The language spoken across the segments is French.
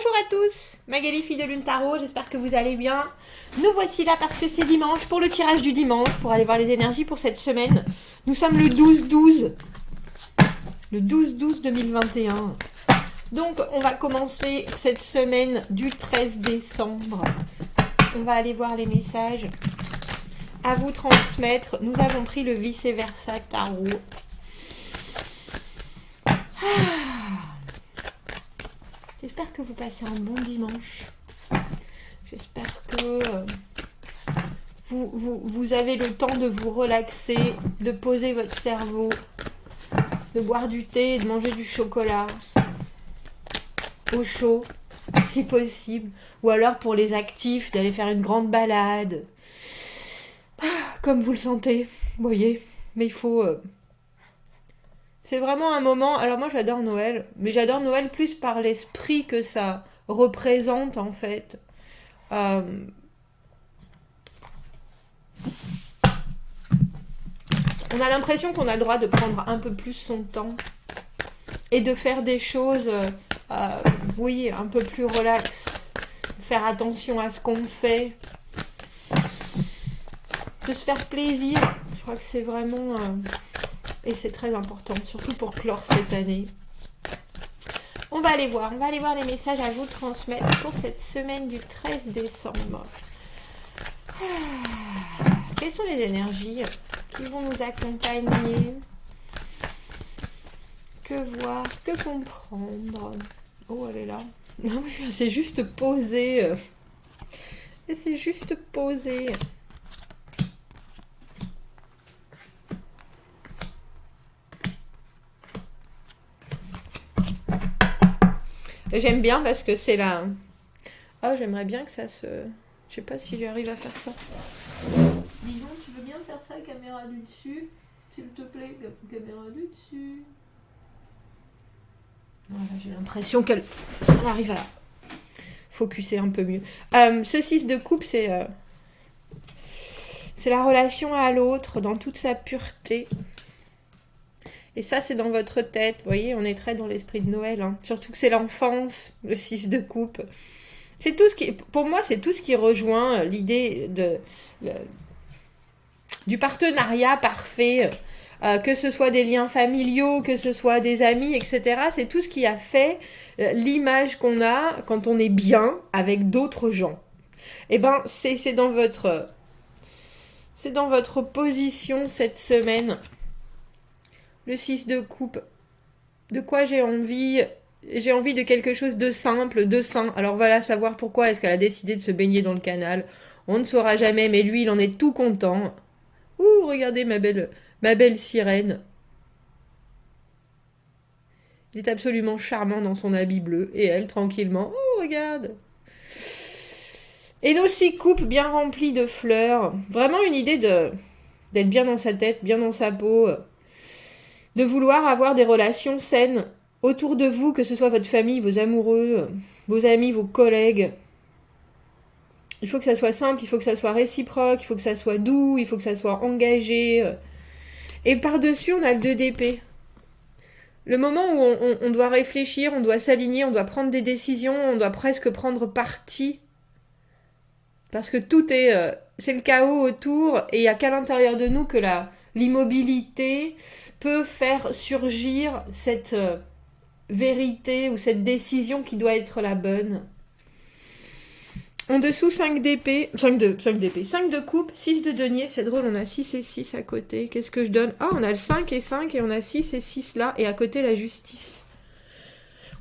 Bonjour à tous, Magali Fille de Lune Tarot, j'espère que vous allez bien. Nous voici là parce que c'est dimanche pour le tirage du dimanche, pour aller voir les énergies pour cette semaine. Nous sommes le 12-12, le 12-12-2021. Donc on va commencer cette semaine du 13 décembre. On va aller voir les messages à vous transmettre. Nous avons pris le vice-versa tarot. J'espère que vous passez un bon dimanche. J'espère que vous avez le temps de vous relaxer, de poser votre cerveau, de boire du thé et de manger du chocolat au chaud, si possible. Ou alors pour les actifs, d'aller faire une grande balade. Comme vous le sentez, vous voyez. Mais il faut... C'est vraiment un moment... Alors moi j'adore Noël, mais j'adore Noël plus par l'esprit que ça représente en fait. On a l'impression qu'on a le droit de prendre un peu plus son temps et de faire des choses, oui, un peu plus relax. Faire attention à ce qu'on fait. De se faire plaisir. Je crois que c'est vraiment... et c'est très important, surtout pour clore cette année. On va aller voir les messages à vous transmettre pour cette semaine du 13 décembre. Quelles sont les énergies qui vont nous accompagner? Que voir, que comprendre? Oh, elle est là. C'est juste posé. C'est juste posé. J'aime bien parce que c'est là. Oh, j'aimerais bien que ça se... Je sais pas si j'arrive à faire ça. Dis donc, tu veux bien faire ça, caméra du dessus? S'il te plaît, caméra du dessus. Voilà, j'ai l'impression qu'elle arrive à focuser un peu mieux. Ce 6 de coupe, c'est la relation à l'autre dans toute sa pureté. Et ça, c'est dans votre tête. Vous voyez, on est très dans l'esprit de Noël. Hein. Surtout que c'est l'enfance, le 6 de coupe. C'est tout ce qui, pour moi, c'est tout ce qui rejoint l'idée du partenariat parfait, que ce soit des liens familiaux, que ce soit des amis, etc. C'est tout ce qui a fait l'image qu'on a quand on est bien avec d'autres gens. Et ben, c'est dans votre position cette semaine. Le 6 de coupe. De quoi j'ai envie? J'ai envie de quelque chose de simple, de sain. Alors voilà, savoir pourquoi est-ce qu'elle a décidé de se baigner dans le canal. On ne saura jamais, mais lui, il en est tout content. Ouh, regardez ma belle sirène. Il est absolument charmant dans son habit bleu. Et elle, tranquillement. Oh, regarde. Et nos 6 coupes bien remplies de fleurs. Vraiment une idée d'être bien dans sa tête, bien dans sa peau. De vouloir avoir des relations saines autour de vous, que ce soit votre famille, vos amoureux, vos amis, vos collègues. Il faut que ça soit simple, il faut que ça soit réciproque, il faut que ça soit doux, il faut que ça soit engagé. Et par-dessus, on a le 2 d'épée. Le moment où on doit réfléchir, on doit s'aligner, on doit prendre des décisions, on doit presque prendre parti. Parce que tout est... c'est le chaos autour, et il n'y a qu'à l'intérieur de nous que l'immobilité peut faire surgir cette vérité ou cette décision qui doit être la bonne. En dessous, 5 d'épée, 5 de coupe, 6 de denier, c'est drôle, on a 6 et 6 à côté. Qu'est-ce que je donne? Ah, on a le 5 et 5 et on a 6 et 6 là, et à côté la justice.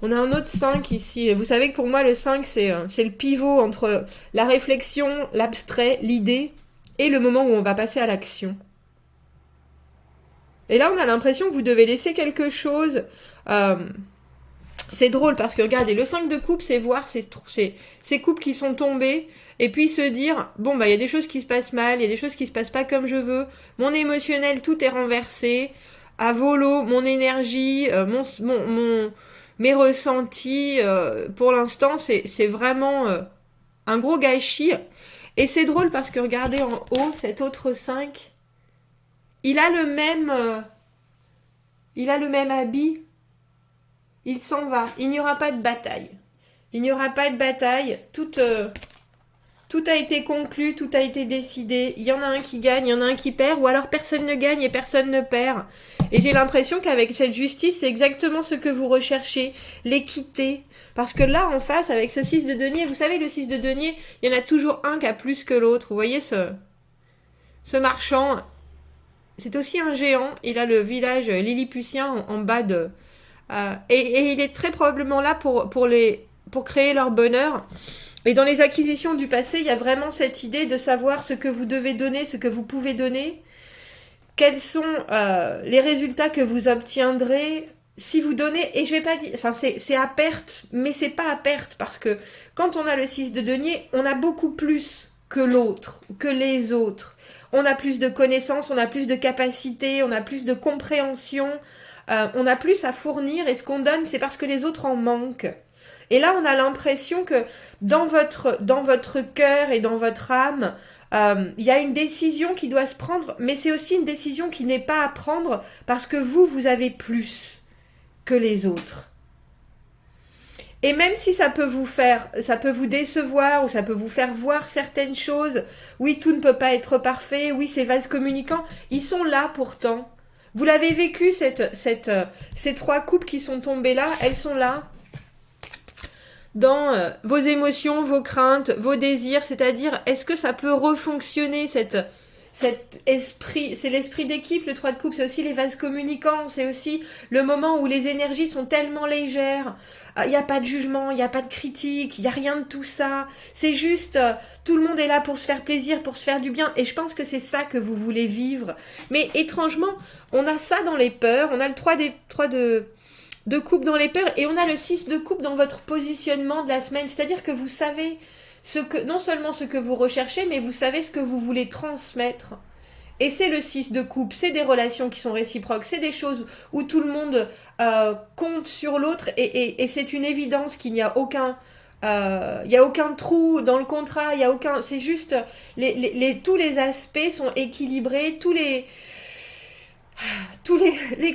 On a un autre 5 ici. Vous savez que pour moi, le 5, c'est le pivot entre la réflexion, l'abstrait, l'idée, et le moment où on va passer à l'action. Et là, on a l'impression que vous devez laisser quelque chose. C'est drôle parce que, regardez, le 5 de coupe, c'est voir ces coupes qui sont tombées et puis se dire, bon, bah, il y a des choses qui se passent mal, il y a des choses qui se passent pas comme je veux. Mon émotionnel, tout est renversé. À volo, mon énergie, mes ressentis, pour l'instant, c'est vraiment un gros gâchis. Et c'est drôle parce que, regardez en haut, cet autre 5... Il a le même habit. Il s'en va. Il n'y aura pas de bataille. Il n'y aura pas de bataille. Tout a été conclu, tout a été décidé. Il y en a un qui gagne, il y en a un qui perd, ou alors personne ne gagne et personne ne perd. Et j'ai l'impression qu'avec cette justice, c'est exactement ce que vous recherchez, l'équité. Parce que là, en face, avec ce 6 de denier, vous savez, le 6 de denier, il y en a toujours un qui a plus que l'autre. Vous voyez ce marchand, c'est aussi un géant. Il a le village lilliputien en bas de... et il est très probablement là pour créer leur bonheur. Et dans les acquisitions du passé, il y a vraiment cette idée de savoir ce que vous devez donner, ce que vous pouvez donner, quels sont les résultats que vous obtiendrez si vous donnez. Et je vais pas dire, enfin c'est à perte, mais c'est pas à perte parce que quand on a le 6 de denier, on a beaucoup plus que l'autre, que les autres. On a plus de connaissances, on a plus de capacités, on a plus de compréhension, on a plus à fournir et ce qu'on donne, c'est parce que les autres en manquent. Et là, on a l'impression que dans votre cœur et dans votre âme, il y a une décision qui doit se prendre, mais c'est aussi une décision qui n'est pas à prendre parce que vous avez plus que les autres. Et même si ça peut vous décevoir ou ça peut vous faire voir certaines choses, oui, tout ne peut pas être parfait, oui, ces vases communicants, ils sont là pourtant. Vous l'avez vécu, ces trois coupes qui sont tombées là, elles sont là dans vos émotions, vos craintes, vos désirs, c'est-à-dire est-ce que ça peut refonctionner cet esprit, c'est l'esprit d'équipe, le 3 de coupe, c'est aussi les vases communicants, c'est aussi le moment où les énergies sont tellement légères, il n'y a pas de jugement, il n'y a pas de critique, il n'y a rien de tout ça, c'est juste, tout le monde est là pour se faire plaisir, pour se faire du bien, et je pense que c'est ça que vous voulez vivre. Mais étrangement, on a ça dans les peurs, on a le 3 de coupe dans les peurs et on a le 6 de coupe dans votre positionnement de la semaine. C'est-à-dire que vous savez non seulement ce que vous recherchez, mais vous savez ce que vous voulez transmettre. Et c'est le 6 de coupe, c'est des relations qui sont réciproques, c'est des choses où tout le monde compte sur l'autre et c'est une évidence qu'il n'y a aucun... Il y a aucun trou dans le contrat, il y a aucun... C'est juste... tous les aspects sont équilibrés, tous les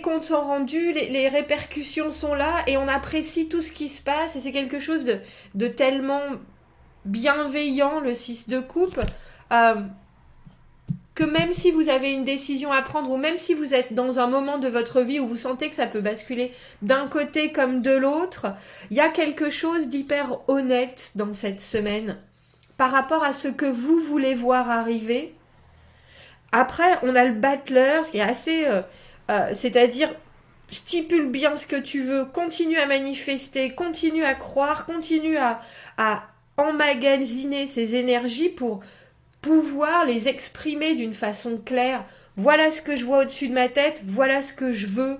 comptes sont rendus, les répercussions sont là et on apprécie tout ce qui se passe et c'est quelque chose de tellement bienveillant, le 6 de coupe, euh, que même si vous avez une décision à prendre ou même si vous êtes dans un moment de votre vie où vous sentez que ça peut basculer d'un côté comme de l'autre, il y a quelque chose d'hyper honnête dans cette semaine par rapport à ce que vous voulez voir arriver. Après, on a le battler, ce qui est assez... c'est-à-dire, stipule bien ce que tu veux, continue à manifester, continue à croire, continue à emmagasiner ces énergies pour pouvoir les exprimer d'une façon claire. Voilà ce que je vois au-dessus de ma tête, voilà ce que je veux,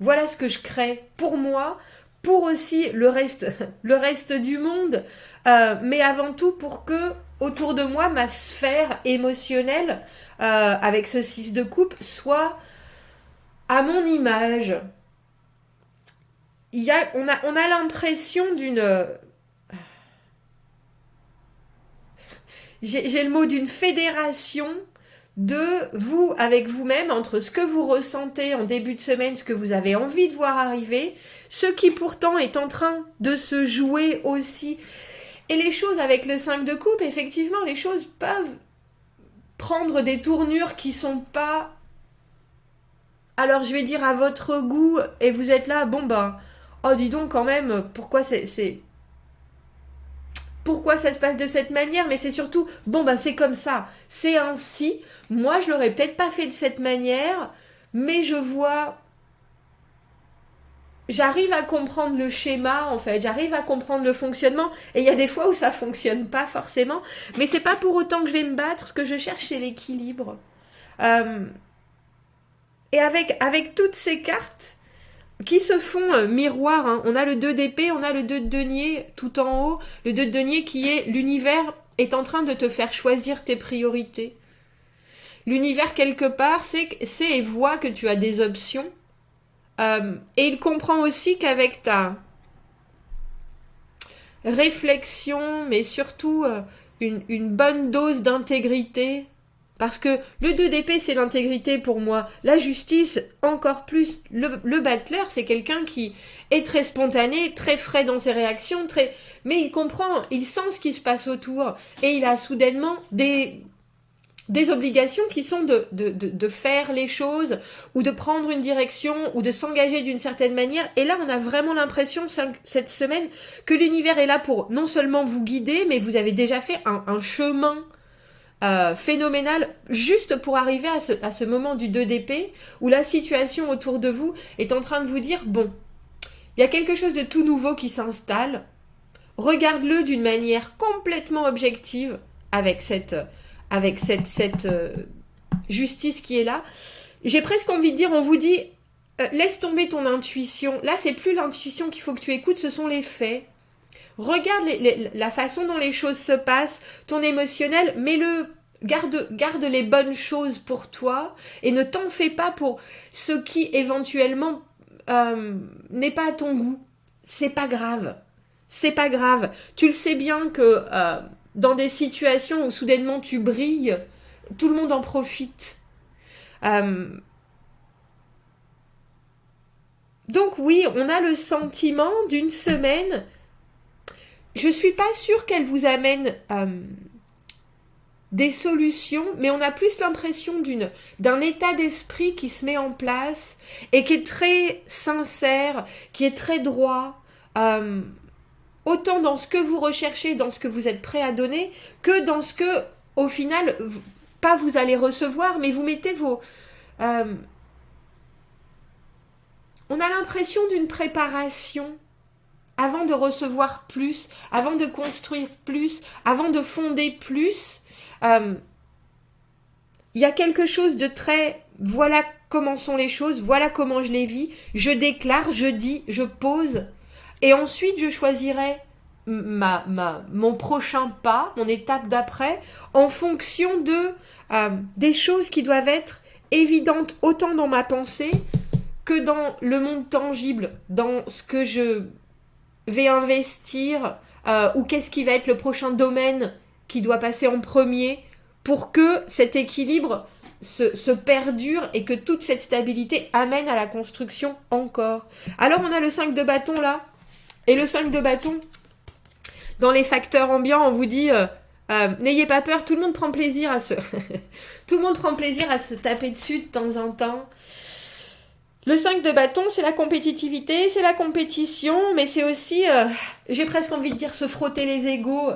voilà ce que je crée pour moi, pour aussi le reste du monde, mais avant tout pour que autour de moi, ma sphère émotionnelle, avec ce 6 de coupe, soit à mon image. On a l'impression d'une... j'ai le mot d'une fédération de vous avec vous-même entre ce que vous ressentez en début de semaine, ce que vous avez envie de voir arriver, ce qui pourtant est en train de se jouer aussi. Et les choses avec le 5 de coupe, effectivement, les choses peuvent prendre des tournures qui sont pas, alors je vais dire, à votre goût, et vous êtes là, bon ben, oh dis donc quand même, pourquoi ça se passe de cette manière, mais c'est surtout, bon ben c'est comme ça, c'est ainsi, moi je l'aurais peut-être pas fait de cette manière, mais j'arrive à comprendre le schéma en fait, j'arrive à comprendre le fonctionnement, et il y a des fois où ça fonctionne pas forcément, mais c'est pas pour autant que je vais me battre, ce que je cherche c'est l'équilibre. Euh, et avec toutes ces cartes, qui se font miroir. Hein. On a le 2 d'épée, on a le 2 de denier tout en haut. Le 2 de denier qui est l'univers est en train de te faire choisir tes priorités. L'univers, quelque part, sait et voit que tu as des options. Et il comprend aussi qu'avec ta réflexion, mais surtout une bonne dose d'intégrité, Parce que le 2 d'épée, c'est l'intégrité pour moi. La justice, encore plus. Le battleur, c'est quelqu'un qui est très spontané, très frais dans ses réactions, mais il comprend, il sent ce qui se passe autour. Et il a soudainement des obligations qui sont de faire les choses, ou de prendre une direction, ou de s'engager d'une certaine manière. Et là, on a vraiment l'impression, cette semaine, que l'univers est là pour non seulement vous guider, mais vous avez déjà fait un chemin phénoménal, juste pour arriver à ce moment du 2 d'épée, où la situation autour de vous est en train de vous dire, bon, il y a quelque chose de tout nouveau qui s'installe, regarde-le d'une manière complètement objective, avec cette justice qui est là. J'ai presque envie de dire, on vous dit, laisse tomber ton intuition. Là, c'est plus l'intuition qu'il faut que tu écoutes, ce sont les faits. Regarde la façon dont les choses se passent, ton émotionnel, garde les bonnes choses pour toi et ne t'en fais pas pour ce qui éventuellement n'est pas à ton goût. C'est pas grave. C'est pas grave. Tu le sais bien que dans des situations où soudainement tu brilles, tout le monde en profite. Donc oui, on a le sentiment d'une semaine. Je suis pas sûre qu'elle vous amène des solutions, mais on a plus l'impression d'un état d'esprit qui se met en place et qui est très sincère, qui est très droit, autant dans ce que vous recherchez, dans ce que vous êtes prêt à donner, que dans ce que, au final, pas vous allez recevoir, mais vous mettez vos... on a l'impression d'une préparation avant de recevoir plus, avant de construire plus, avant de fonder plus. Il y a quelque chose de très... Voilà comment sont les choses, voilà comment je les vis, je déclare, je dis, je pose, et ensuite je choisirai mon prochain pas, mon étape d'après, en fonction des choses qui doivent être évidentes autant dans ma pensée que dans le monde tangible, dans ce que je vais investir, ou qu'est-ce qui va être le prochain domaine qui doit passer en premier pour que cet équilibre se perdure et que toute cette stabilité amène à la construction encore. Alors on a le 5 de bâton là, et le 5 de bâton, dans les facteurs ambiants, on vous dit n'ayez pas peur, tout le monde prend plaisir à tout le monde prend plaisir à se taper dessus de temps en temps. Le 5 de bâton, c'est la compétitivité, c'est la compétition, mais c'est aussi, j'ai presque envie de dire, se frotter les égos.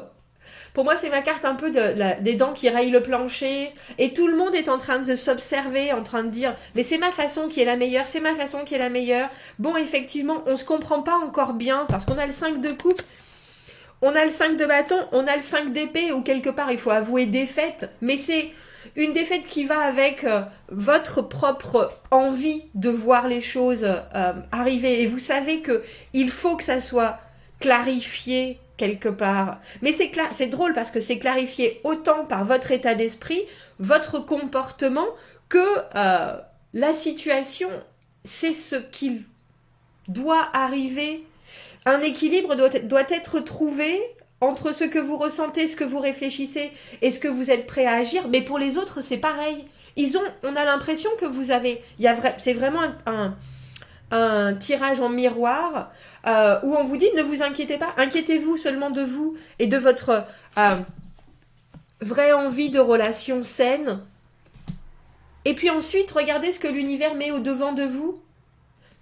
Pour moi, c'est ma carte un peu des dents qui rayent le plancher. Et tout le monde est en train de s'observer, en train de dire « Mais c'est ma façon qui est la meilleure, c'est ma façon qui est la meilleure. » Bon, effectivement, on se comprend pas encore bien, parce qu'on a le 5 de coupe, on a le 5 de bâton, on a le 5 d'épée, où quelque part, il faut avouer défaite. Mais c'est une défaite qui va avec votre propre envie de voir les choses arriver. Et vous savez que il faut que ça soit clarifié quelque part. Mais c'est drôle parce que c'est clarifié autant par votre état d'esprit, votre comportement, que la situation, c'est ce qu'il doit arriver. Un équilibre doit être trouvé entre ce que vous ressentez, ce que vous réfléchissez et ce que vous êtes prêt à agir. Mais pour les autres, c'est pareil. On a l'impression que vous avez... c'est vraiment un tirage en miroir où on vous dit ne vous inquiétez pas, inquiétez-vous seulement de vous et de votre vraie envie de relations saines. Et puis ensuite, regardez ce que l'univers met au-devant de vous,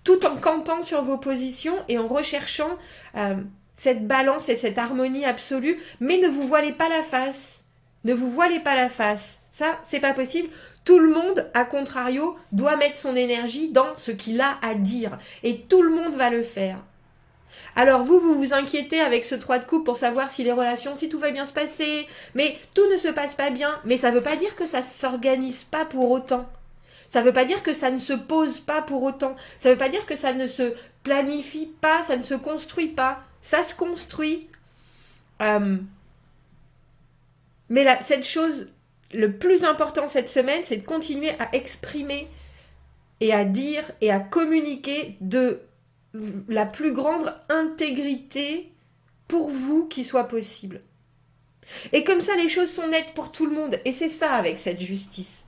tout en campant sur vos positions et en recherchant cette balance et cette harmonie absolue. Mais ne vous voilez pas la face. Ne vous voilez pas la face. Ça, c'est pas possible. Tout le monde, à contrario, doit mettre son énergie dans ce qu'il a à dire. Et tout le monde va le faire. Alors vous vous inquiétez avec ce 3 de coupe pour savoir si les relations, si tout va bien se passer. Mais tout ne se passe pas bien. Mais ça veut pas dire que ça ne s'organise pas pour autant. Ça veut pas dire que ça ne se pose pas pour autant. Ça veut pas dire que ça ne se planifie pas, ça ne se construit pas. Ça se construit. Mais cette chose... Le plus important cette semaine, c'est de continuer à exprimer et à dire et à communiquer de la plus grande intégrité pour vous qui soit possible. Et comme ça, les choses sont nettes pour tout le monde. Et c'est ça avec cette justice.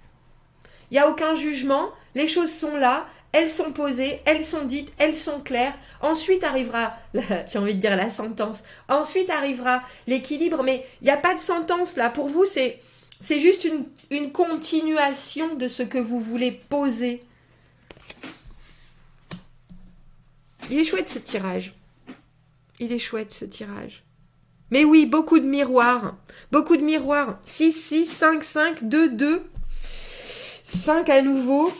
Il n'y a aucun jugement, les choses sont là, elles sont posées, elles sont dites, elles sont claires. Ensuite arrivera, j'ai envie de dire la sentence, ensuite arrivera l'équilibre, mais il n'y a pas de sentence là. Pour vous, c'est juste une continuation de ce que vous voulez poser. Il est chouette ce tirage. Il est chouette ce tirage. Mais oui, beaucoup de miroirs. Beaucoup de miroirs. 6, 6, 5, 5, 2, 2. 5 à nouveau.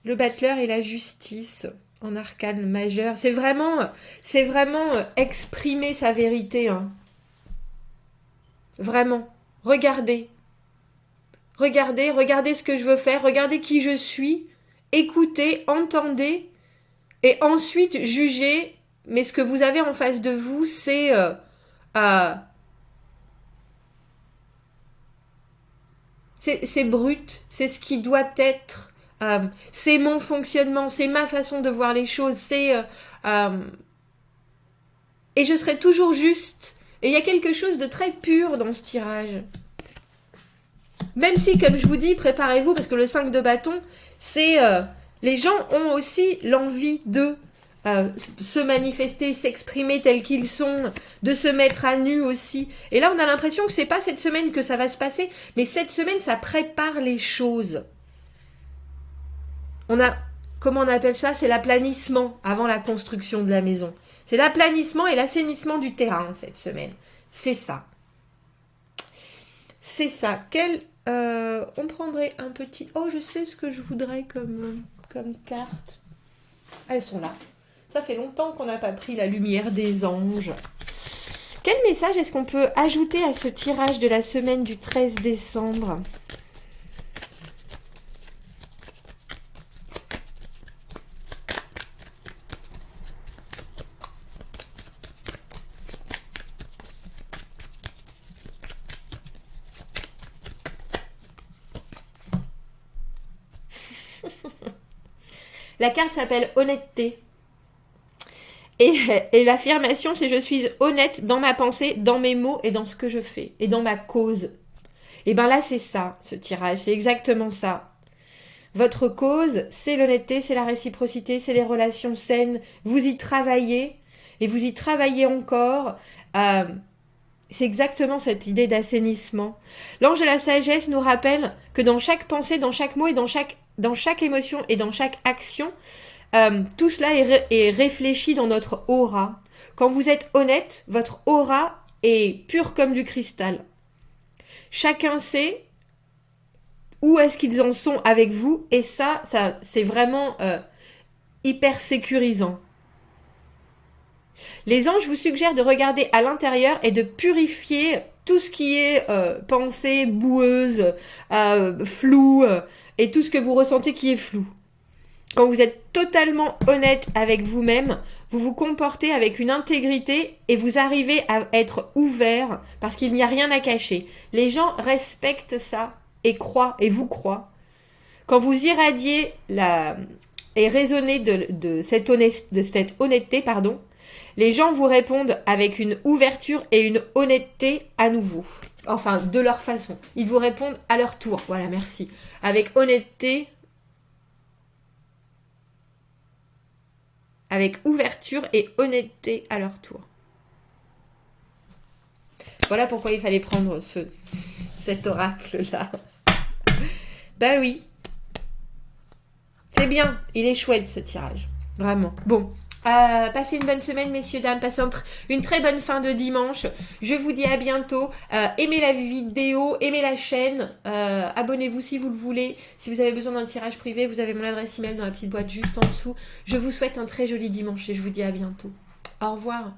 Le battleur et la justice en arcane majeur. C'est vraiment exprimer sa vérité. Hein. Vraiment. Regardez. Regardez ce que je veux faire. Regardez qui je suis. Écoutez, entendez. Et ensuite, jugez. Mais ce que vous avez en face de vous, c'est... c'est brut, c'est ce qui doit être, c'est mon fonctionnement, c'est ma façon de voir les choses, et je serai toujours juste. Et il y a quelque chose de très pur dans ce tirage. Même si, comme je vous dis, préparez-vous, parce que le 5 de bâton, c'est... les gens ont aussi l'envie de se manifester, s'exprimer tels qu'ils sont, de se mettre à nu aussi. Et là, on a l'impression que c'est pas cette semaine que ça va se passer, mais cette semaine, ça prépare les choses. Comment on appelle ça? C'est l'aplanissement avant la construction de la maison. C'est l'aplanissement et l'assainissement du terrain cette semaine. C'est ça. C'est ça. On prendrait un petit... Oh, je sais ce que je voudrais comme carte. Elles sont là. Ça fait longtemps qu'on n'a pas pris la lumière des anges. Quel message est-ce qu'on peut ajouter à ce tirage de la semaine du 13 décembre ? La carte s'appelle honnêteté. Et l'affirmation, c'est je suis honnête dans ma pensée, dans mes mots et dans ce que je fais. Et dans ma cause. Et bien là, c'est ça, ce tirage. C'est exactement ça. Votre cause, c'est l'honnêteté, c'est la réciprocité, c'est les relations saines. Vous y travaillez. Et vous y travaillez encore. C'est exactement cette idée d'assainissement. L'ange de la sagesse nous rappelle que dans chaque pensée, dans chaque mot et dans chaque émotion et dans chaque action, tout cela est réfléchi dans notre aura. Quand vous êtes honnête, votre aura est pure comme du cristal. Chacun sait où est-ce qu'ils en sont avec vous et ça c'est vraiment hyper sécurisant. Les anges vous suggèrent de regarder à l'intérieur et de purifier tout ce qui est pensée boueuse, floue, et tout ce que vous ressentez qui est flou. Quand vous êtes totalement honnête avec vous-même, vous vous comportez avec une intégrité et vous arrivez à être ouvert parce qu'il n'y a rien à cacher. Les gens respectent ça et croient, et vous croient. Quand vous irradiez et raisonnez de cette honnêteté, les gens vous répondent avec une ouverture et une honnêteté à nouveau. Enfin, de leur façon. Ils vous répondent à leur tour. Voilà, merci. Avec honnêteté, avec ouverture et honnêteté à leur tour. Voilà pourquoi il fallait prendre cet oracle-là. Ben oui. C'est bien. Il est chouette, ce tirage. Vraiment. Bon. Passez une bonne semaine, messieurs, dames. Passez une très bonne fin de dimanche. Je vous dis à bientôt. Aimez la vidéo, aimez la chaîne. Abonnez-vous si vous le voulez. Si vous avez besoin d'un tirage privé, vous avez mon adresse email dans la petite boîte juste en dessous. Je vous souhaite un très joli dimanche et je vous dis à bientôt. Au revoir.